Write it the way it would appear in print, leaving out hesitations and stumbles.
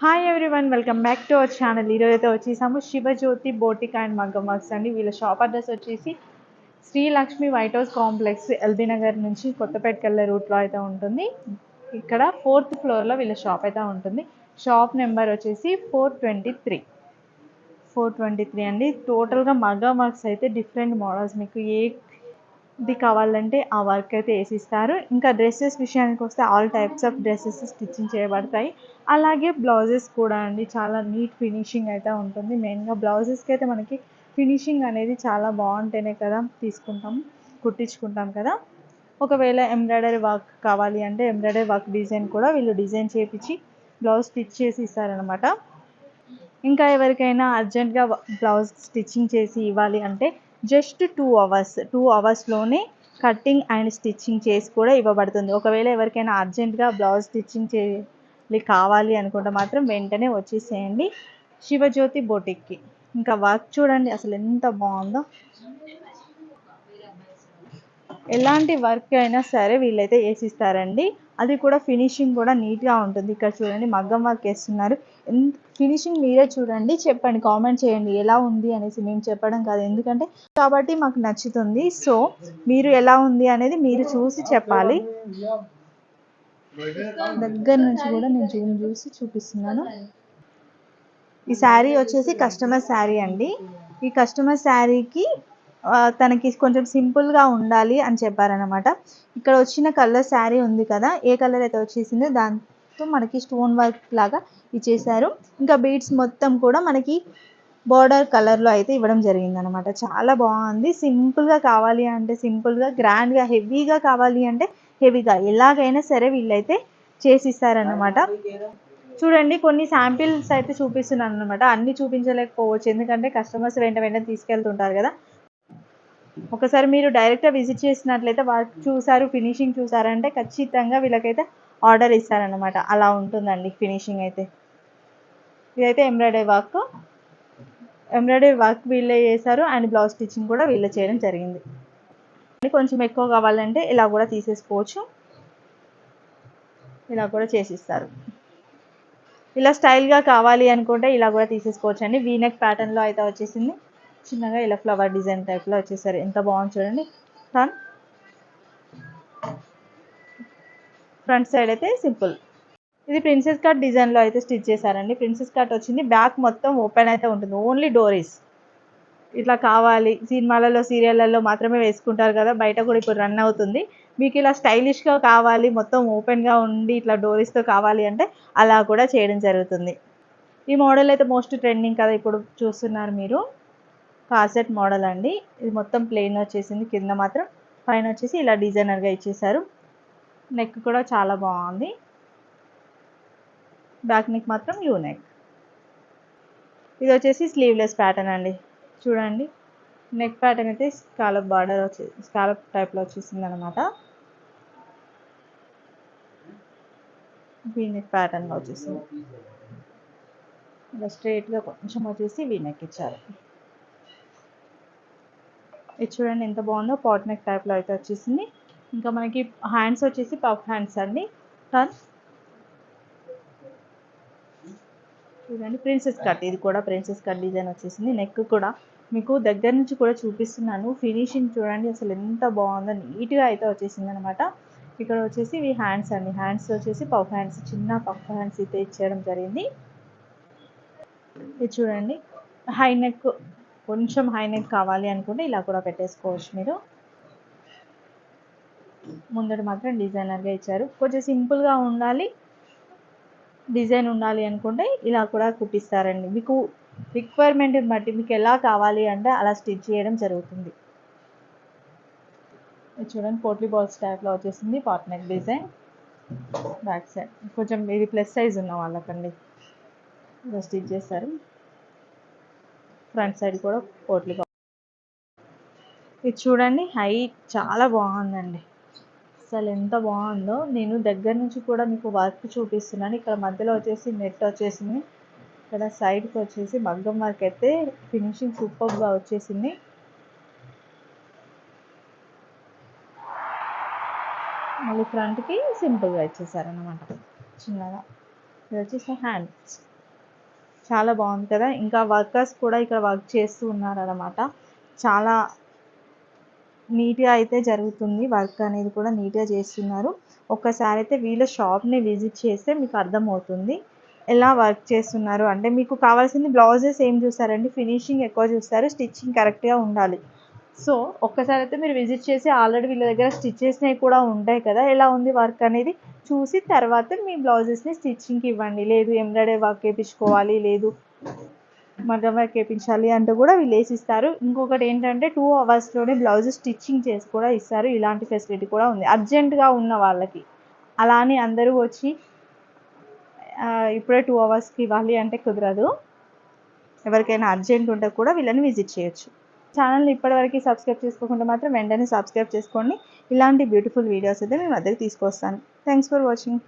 Hi everyone, welcome back to our channel. ఈరోజు అయితే వచ్చేసాము Shivajyothi boutique and Maggam works అండి. వీళ్ళ షాప్ అడ్రస్ వచ్చేసి Sri Lakshmi white house complex, LB Nagar నుంచి కొత్తపేటకి వెళ్ళే రూట్లో అయితే ఉంటుంది. ఇక్కడ 4th ఫ్లోర్లో వీళ్ళ షాప్ అయితే ఉంటుంది. షాప్ నెంబర్ వచ్చేసి 423 అండి. టోటల్గా మగ్గం వర్క్స్ అయితే డిఫరెంట్ మోడల్స్ మీకు ఇది కావాలంటే ఆ వర్క్ అయితే వేసిస్తారు. ఇంకా డ్రెస్సెస్ విషయానికి వస్తే all types of dresses stitching చేయబడతాయి. అలాగే బ్లౌజెస్ కూడా అండి, చాలా నీట్ ఫినిషింగ్ అయితే ఉంటుంది. మెయిన్గా బ్లౌజెస్కి అయితే మనకి ఫినిషింగ్ అనేది చాలా బాగుంటేనే కదా కుట్టించుకుంటాం కదా. ఒకవేళ ఎంబ్రాయిడరీ వర్క్ కావాలి అంటే ఎంబ్రాయిడరీ వర్క్ డిజైన్ కూడా వీళ్ళు డిజైన్ చేయించి బ్లౌజ్ స్టిచ్ చేసి ఇస్తారనమాట. ఇంకా ఎవరికైనా అర్జెంట్గా బ్లౌజ్ స్టిచ్చింగ్ చేసి ఇవ్వాలి అంటే జస్ట్ 2 అవర్స్లోనే కటింగ్ అండ్ స్టిచ్చింగ్ చేసి కూడా ఇవ్వబడుతుంది. ఒకవేళ ఎవరికైనా అర్జెంటుగా బ్లౌజ్ స్టిచ్చింగ్ కావాలి అనుకుంటే మాత్రం వెంటనే వచ్చేసేయండి శివజ్యోతి బొటిక్కి. ఇంకా వర్క్ చూడండి అసలు ఎంత బాగుందో. ఎలాంటి వర్క్ అయినా సరే వీళ్ళైతే వేసిస్తారండి. అది కూడా ఫినిషింగ్ కూడా నీట్గా ఉంటుంది. ఇక్కడ చూడండి మగ్గం వర్క్ వేస్తున్నారు. ఫినిషింగ్ మీరే చూడండి, చెప్పండి, కామెంట్ చేయండి ఎలా ఉంది అనేసి. మేము చెప్పడం కాదు, ఎందుకంటే కాబట్టి మాకు నచ్చుతుంది. సో మీరు ఎలా ఉంది అనేది మీరు చూసి చెప్పాలి. దగ్గర నుంచి కూడా నేను చూసి చూపిస్తున్నాను. ఈ శారీ వచ్చేసి కస్టమర్ శారీ అండి. ఈ కస్టమర్ శారీకి తనకి కొంచెం సింపుల్గా ఉండాలి అని చెప్పారనమాట. ఇక్కడ వచ్చిన కలర్ శారీ ఉంది కదా, ఏ కలర్ అయితే వచ్చేసిందో దాంతో మనకి స్టోన్ వర్క్ లాగా ఇచ్చేసారు. ఇంకా బీడ్స్ మొత్తం కూడా మనకి బోర్డర్ కలర్లో అయితే ఇవ్వడం జరిగిందనమాట. చాలా బాగుంది. సింపుల్గా కావాలి అంటే సింపుల్గా, గ్రాండ్గా హెవీగా కావాలి అంటే హెవీగా, ఎలాగైనా సరే వీళ్ళైతే చేసిస్తారనమాట. చూడండి కొన్ని శాంపిల్స్ అయితే చూపిస్తున్నాను అనమాట. అన్ని చూపించలేకపోవచ్చు, ఎందుకంటే కస్టమర్స్ వెంటనే తీసుకెళ్తుంటారు కదా. ఒకసారి మీరు డైరెక్ట్గా విజిట్ చేసినట్లయితే వర్క్ చూసారు, ఫినిషింగ్ చూసారంటే ఖచ్చితంగా వీళ్ళకైతే ఆర్డర్ ఇస్తారనమాట. అలా ఉంటుందండి ఫినిషింగ్ అయితే. ఇదైతే ఎంబ్రాయిడరీ వర్క్ వీళ్ళే చేశారు అండ్ బ్లౌజ్ స్టిచ్చింగ్ కూడా వీళ్ళే చేయడం జరిగింది. కొంచెం ఎక్కువ కావాలంటే ఇలా కూడా తీసేసుకోవచ్చు, ఇలా కూడా చేసిస్తారు. ఇలా స్టైల్గా కావాలి అనుకుంటే ఇలా కూడా తీసేసుకోవచ్చు అండి. వీనెక్ ప్యాటర్న్లో అయితే వచ్చేసింది. చిన్నగా ఇలా ఫ్లవర్ డిజైన్ టైప్లో వచ్చేసారు. ఎంత బాగుంది చూడండి. ఫ్రంట్ సైడ్ అయితే సింపుల్. ఇది ప్రిన్సెస్ కట్ డిజైన్లో అయితే స్టిచ్ చేశారండి. ప్రిన్సెస్ కట్ వచ్చింది. బ్యాక్ మొత్తం ఓపెన్ అయితే ఉంటుంది, ఓన్లీ డోరీస్. ఇట్లా కావాలి, సినిమాలలో సీరియళ్ళల్లో మాత్రమే వేసుకుంటారు కదా, బయట కూడా ఇప్పుడు రన్ అవుతుంది. మీకు ఇలా స్టైలిష్గా కావాలి, మొత్తం ఓపెన్గా ఉండి ఇట్లా డోరీస్తో కావాలి అంటే అలా కూడా చేయడం జరుగుతుంది. ఈ మోడల్ అయితే మోస్ట్ ట్రెండింగ్ కదా, ఇప్పుడు చూస్తున్నారు మీరు. కార్సెట్ మోడల్ అండి. ఇది మొత్తం ప్లెయిన్ వచ్చేసింది, కింద మాత్రం, పైన వచ్చేసి ఇలా డిజైనర్గా ఇచ్చేసారు. నెక్ కూడా చాలా బాగుంది. బ్యాక్ నెక్ మాత్రం యూ నెక్. ఇది వచ్చేసి స్లీవ్లెస్ ప్యాటర్న్ అండి. చూడండి నెక్ ప్యాటర్న్ అయితే స్కాలప్ బార్డర్ స్కాలప్ టైప్లో వచ్చేసింది అనమాట. వీ నెక్ ప్యాటర్న్లో వచ్చేసింది. ఇలా స్ట్రైట్గా కొంచెం వచ్చేసి వీ నెక్ ఇచ్చారు. ఇది చూడండి ఎంత బాగుందో, పాట్ నెక్ టైప్లో అయితే వచ్చేసింది. ఇంకా మనకి హ్యాండ్స్ వచ్చేసి పఫ్ హ్యాండ్స్ అండి. చూడండి ప్రిన్సెస్ కట్, ఇది కూడా ప్రిన్సెస్ కట్ డిజైన్ వచ్చేసింది. నెక్ కూడా మీకు దగ్గర నుంచి కూడా చూపిస్తున్నాను. ఫినిషింగ్ చూడండి అసలు ఎంత బాగుందో, నీట్గా అయితే వచ్చేసింది అనమాట. ఇక్కడ వచ్చేసి ఇవి హ్యాండ్స్ అండి. హ్యాండ్స్ వచ్చేసి పఫ్ హ్యాండ్స్, చిన్న పఫ్ హ్యాండ్స్ అయితే ఇచ్చేయడం జరిగింది. ఇది చూడండి హై నెక్, కొంచెం హై నెక్ కావాలి అనుకుంటే ఇలా కూడా పెట్టేసుకోవచ్చు మీరు. ముందట మాత్రం డిజైనర్గా ఇచ్చారు. కొంచెం సింపుల్గా ఉండాలి, డిజైన్ ఉండాలి అనుకుంటే ఇలా కూడా కుట్టిస్తారండి. మీకు రిక్వైర్మెంట్ని బట్టి మీకు ఎలా కావాలి అంటే అలా స్టిచ్ చేయడం జరుగుతుంది. చూడండి పోట్లీ బాల్స్ టైప్లో వచ్చేసింది, pot neck design. Back side కొంచెం ఇది ప్లస్ సైజ్ ఉన్న వాళ్ళకండి ఇలా స్టిచ్ చేస్తారు. ఫ్రంట్ సైడ్ కూడా పోట్లీ బాల్. ఇది చూడండి హైట్ చాలా బాగుందండి, అసలు ఎంత బాగుందో. నేను దగ్గర నుంచి కూడా మీకు వర్క్ చూపిస్తున్నాను. ఇక్కడ మధ్యలో వచ్చేసి నెట్ వచ్చేసింది, ఇక్కడ సైడ్కి వచ్చేసి మగ్గం వర్క్ అయితే ఫినిషింగ్ సూపర్గా వచ్చేసింది. మళ్ళీ ఫ్రంట్కి సింపుల్గా ఇచ్చేసారనమాట చిన్నగా. ఇది వచ్చేసి హ్యాండ్స్. చాలా బాగుంది కదా. ఇంకా వర్కర్స్ కూడా ఇక్కడ వర్క్ చేస్తూ ఉన్నారనమాట. చాలా నీట్గా అయితే జరుగుతుంది, వర్క్ అనేది కూడా నీట్గా చేస్తున్నారు. ఒక్కసారి అయితే వీళ్ళ షాప్ని విజిట్ చేస్తే మీకు అర్థమవుతుంది ఎలా వర్క్ చేస్తున్నారు. అంటే మీకు కావాల్సింది బ్లౌజెస్ ఏం చూస్తారండి, ఫినిషింగ్ ఎక్కువ చూస్తారు, స్టిచ్చింగ్ కరెక్ట్గా ఉండాలి. సో ఒక్కసారి అయితే మీరు విజిట్ చేసి ఆల్రెడీ వీళ్ళ దగ్గర స్టిచ్ చేసినవి కూడా ఉంటాయి కదా, ఎలా ఉంది వర్క్ అనేది చూసి తర్వాత మీ బ్లౌజెస్ని స్టిచ్చింగ్కి ఇవ్వండి. లేదు ఎంబ్రాయిడరీ వర్క్ వేయించుకోవాలి, లేదు మగ్గం వర్క్ వేయించాలి అంటే కూడా వీళ్ళు వేసిస్తారు. ఇంకొకటి ఏంటంటే 2 అవర్స్లోనే బ్లౌజ్ స్టిచ్చింగ్ చేసి కూడా ఇస్తారు. ఇలాంటి ఫెసిలిటీ కూడా ఉంది అర్జెంటుగా ఉన్న వాళ్ళకి. అలా అని అందరూ వచ్చి ఇప్పుడే 2 అవర్స్కి ఇవ్వాలి అంటే కుదరదు. ఎవరికైనా అర్జెంట్ ఉంటే కూడా వీళ్ళని విజిట్ చేయొచ్చు. ఛానల్ని ఇప్పటివరకు సబ్స్క్రైబ్ చేసుకోకుండా మాత్రం వెంటనే సబ్స్క్రైబ్ చేసుకోండి. ఇలాంటి బ్యూటిఫుల్ వీడియోస్ అయితే మీ మధ్యకి తీసుకొస్తాను. Thanks for watching.